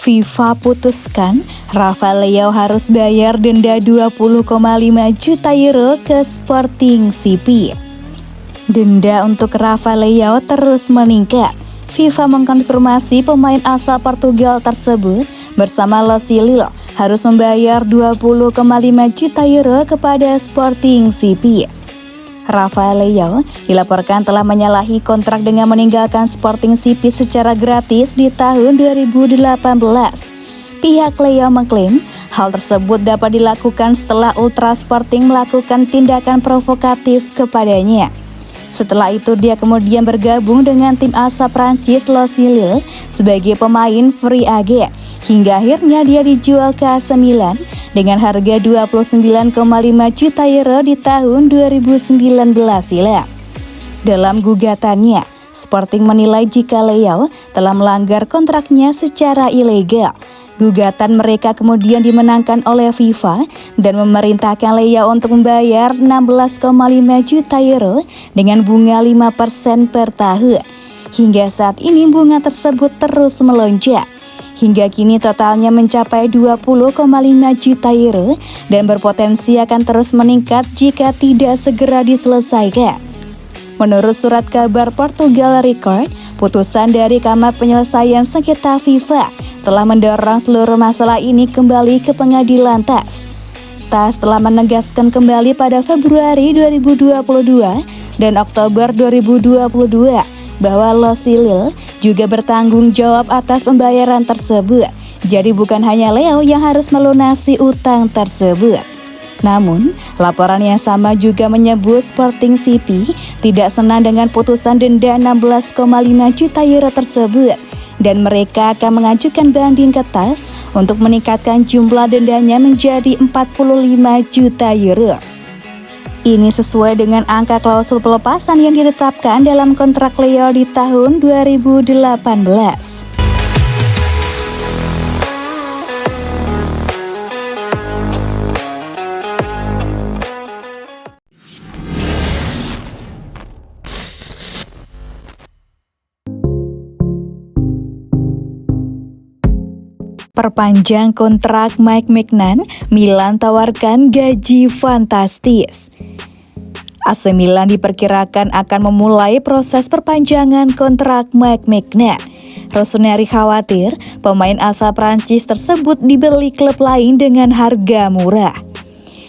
FIFA putuskan Rafael Leao harus bayar denda 20,5 juta euro ke Sporting CP. Denda untuk Rafael Leao terus meningkat. FIFA mengkonfirmasi pemain asal Portugal tersebut bersama Los Lille harus membayar 20,5 juta euro kepada Sporting CP. Rafael Leao dilaporkan telah menyalahi kontrak dengan meninggalkan Sporting CP secara gratis di tahun 2018. Pihak Leao mengklaim hal tersebut dapat dilakukan setelah Ultra Sporting melakukan tindakan provokatif kepadanya. Setelah itu dia kemudian bergabung dengan tim asal Prancis Los Lille sebagai pemain free agent. Hingga akhirnya dia dijual ke AC Milan dengan harga 29,5 juta euro di tahun 2019 silam. Dalam gugatannya, Sporting menilai jika Leao telah melanggar kontraknya secara ilegal. Gugatan mereka kemudian dimenangkan oleh FIFA dan memerintahkan Leao untuk membayar 16,5 juta euro dengan bunga 5% per tahun. Hingga saat ini bunga tersebut terus melonjak. Hingga kini totalnya mencapai 20,5 juta euro dan berpotensi akan terus meningkat jika tidak segera diselesaikan. Menurut surat kabar Portugal Record, putusan dari Kamar Penyelesaian Sengketa FIFA telah mendorong seluruh masalah ini kembali ke pengadilan TAS. TAS telah menegaskan kembali pada Februari 2022 dan Oktober 2022 bahwa Los Lille juga bertanggung jawab atas pembayaran tersebut. Jadi bukan hanya Leao yang harus melunasi utang tersebut. Namun, laporan yang sama juga menyebut Sporting CP tidak senang dengan putusan denda 16,5 juta euro tersebut dan mereka akan mengajukan banding ke TAS untuk meningkatkan jumlah dendanya menjadi 45 juta euro. Ini sesuai dengan angka klausul pelepasan yang ditetapkan dalam kontrak Leao di tahun 2018. Perpanjang kontrak Mike Maignan, Milan tawarkan gaji fantastis. AC Milan diperkirakan akan memulai proses perpanjangan kontrak Mike Maignan. Rossoneri khawatir pemain asal Prancis tersebut dibeli klub lain dengan harga murah.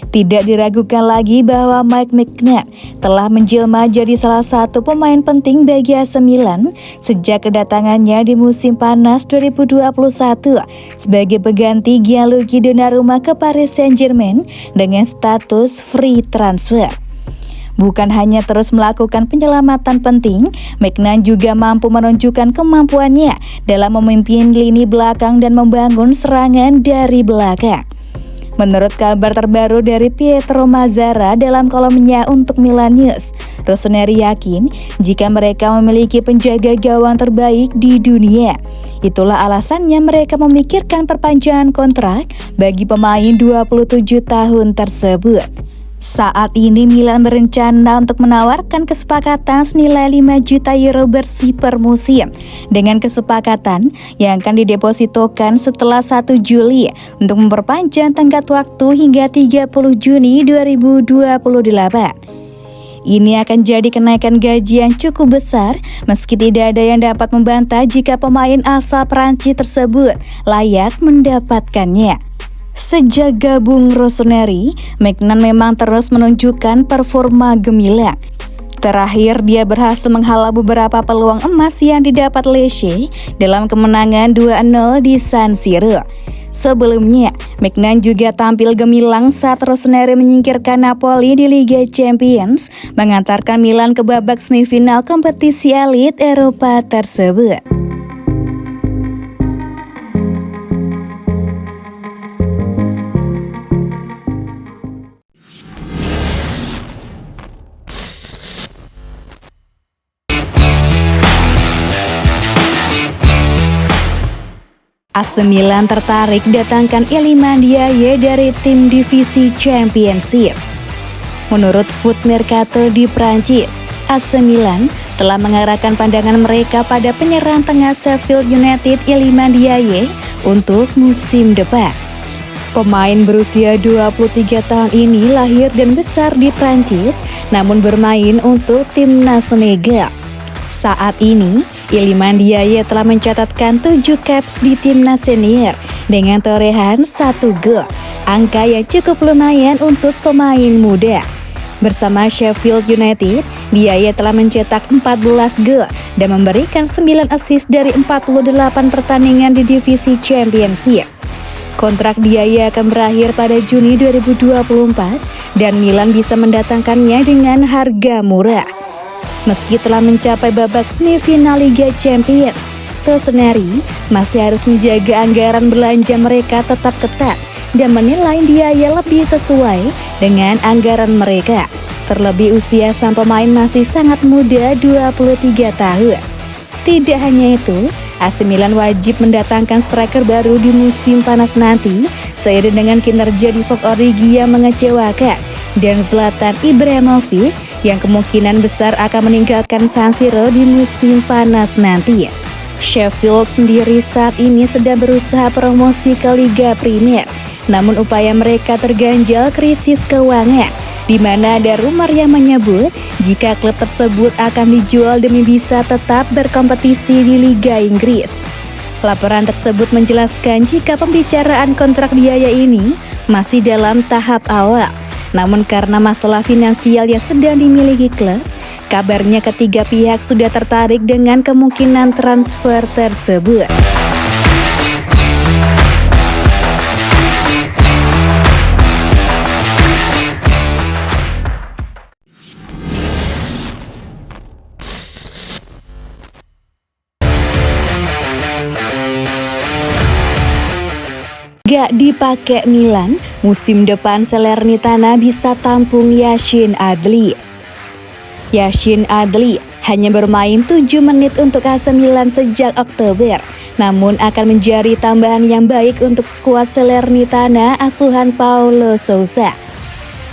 Tidak diragukan lagi bahwa Mike Maignan telah menjelma jadi salah satu pemain penting bagi AC Milan sejak kedatangannya di musim panas 2021 sebagai pengganti Gianluigi Donnarumma ke Paris Saint-Germain dengan status free transfer. Bukan hanya terus melakukan penyelamatan penting, Maignan juga mampu menunjukkan kemampuannya dalam memimpin lini belakang dan membangun serangan dari belakang. Menurut kabar terbaru dari Pietro Mazzara dalam kolomnya untuk Milan News, Rossoneri yakin jika mereka memiliki penjaga gawang terbaik di dunia. Itulah alasannya mereka memikirkan perpanjangan kontrak bagi pemain 27 tahun tersebut. Saat ini Milan berencana untuk menawarkan kesepakatan senilai 5 juta euro bersih per musim dengan kesepakatan yang akan didepositokan setelah 1 Juli untuk memperpanjang tenggat waktu hingga 30 Juni 2028. Ini akan jadi kenaikan gaji yang cukup besar meski tidak ada yang dapat membantah jika pemain asal Prancis tersebut layak mendapatkannya. Sejak gabung Rossoneri, Maignan memang terus menunjukkan performa gemilang. Terakhir, dia berhasil menghalau beberapa peluang emas yang didapat Lecce dalam kemenangan 2-0 di San Siro. Sebelumnya, Maignan juga tampil gemilang saat Rossoneri menyingkirkan Napoli di Liga Champions, mengantarkan Milan ke babak semifinal kompetisi elit Eropa tersebut. AC Milan tertarik datangkan Iliman Ndiaye dari tim divisi Championship. Menurut Foot Mercato di Prancis, AC Milan telah mengarahkan pandangan mereka pada penyerang tengah Sheffield United Iliman Ndiaye untuk musim depan. Pemain berusia 23 tahun ini lahir dan besar di Prancis, namun bermain untuk timnas Senegal. Saat ini, Iliman Ndiaye telah mencatatkan 7 caps di timnas senior dengan torehan 1 gol, angka yang cukup lumayan untuk pemain muda. Bersama Sheffield United, Ndiaye telah mencetak 14 gol dan memberikan 9 assist dari 48 pertandingan di divisi Championship. Kontrak Ndiaye akan berakhir pada Juni 2024 dan Milan bisa mendatangkannya dengan harga murah. Meski telah mencapai babak semifinal Liga Champions, Rossoneri masih harus menjaga anggaran belanja mereka tetap ketat dan menilai Ndiaye lebih sesuai dengan anggaran mereka. Terlebih usia sang pemain masih sangat muda, 23 tahun. Tidak hanya itu, AC Milan wajib mendatangkan striker baru di musim panas nanti, seiring dengan kinerja Divock Origi yang mengecewakan dan Zlatan Ibrahimovic yang kemungkinan besar akan meninggalkan San Siro di musim panas nanti. Sheffield sendiri saat ini sedang berusaha promosi ke Liga Premier, namun upaya mereka terganjal krisis keuangan, di mana ada rumor yang menyebut jika klub tersebut akan dijual demi bisa tetap berkompetisi di Liga Inggris. Laporan tersebut menjelaskan jika pembicaraan kontrak Ndiaye ini masih dalam tahap awal. Namun karena masalah finansial yang sedang dimiliki klub, kabarnya ketiga pihak sudah tertarik dengan kemungkinan transfer tersebut. Gak dipakai Milan, musim depan Salernitana bisa tampung Yacine Adli. Yacine Adli hanya bermain 7 menit untuk AC Milan sejak Oktober, namun akan menjadi tambahan yang baik untuk skuad Salernitana asuhan Paulo Sousa.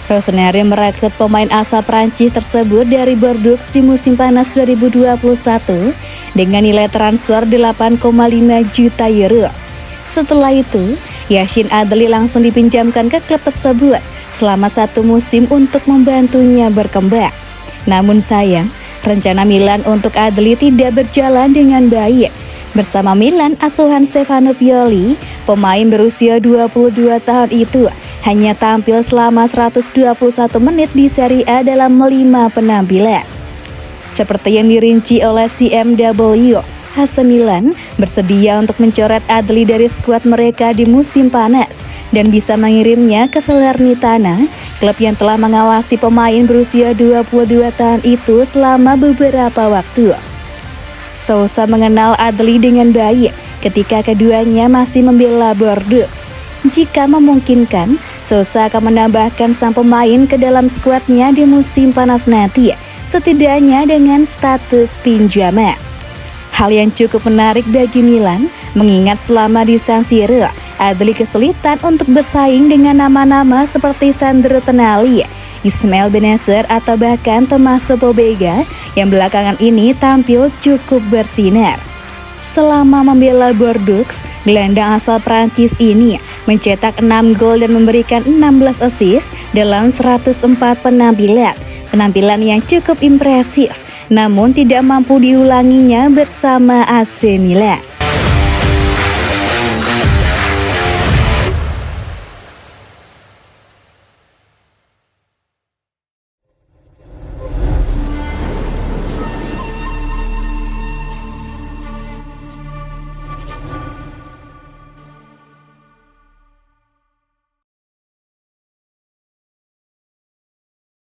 Rossoneri merekrut pemain asal Prancis tersebut dari Bordeaux di musim panas 2021 dengan nilai transfer 8,5 juta euro. Setelah itu, Yacine Adli langsung dipinjamkan ke klub tersebut selama 1 musim untuk membantunya berkembang. Namun sayang, rencana Milan untuk Adli tidak berjalan dengan baik. Bersama Milan asuhan Stefano Pioli, pemain berusia 22 tahun itu hanya tampil selama 121 menit di Serie A dalam 5 penampilan. Seperti yang dirinci oleh CMW, AC Milan bersedia untuk mencoret Adli dari skuad mereka di musim panas dan bisa mengirimnya ke Salernitana, klub yang telah mengawasi pemain berusia 22 tahun itu selama beberapa waktu. Sousa mengenal Adli dengan baik ketika keduanya masih membela Bordeaux. Jika memungkinkan, Sousa akan menambahkan sang pemain ke dalam skuadnya di musim panas nanti, setidaknya dengan status pinjaman. Hal yang cukup menarik bagi Milan, mengingat selama di San Siro, Adli kesulitan untuk bersaing dengan nama-nama seperti Sandro Tonali, Ismail Bennacer atau bahkan Tommaso Pobega yang belakangan ini tampil cukup bersinar. Selama membela Bordeaux, gelandang asal Prancis ini mencetak 6 gol dan memberikan 16 assist dalam 104 penampilan. Penampilan yang cukup impresif, namun tidak mampu diulanginya bersama AC Milan.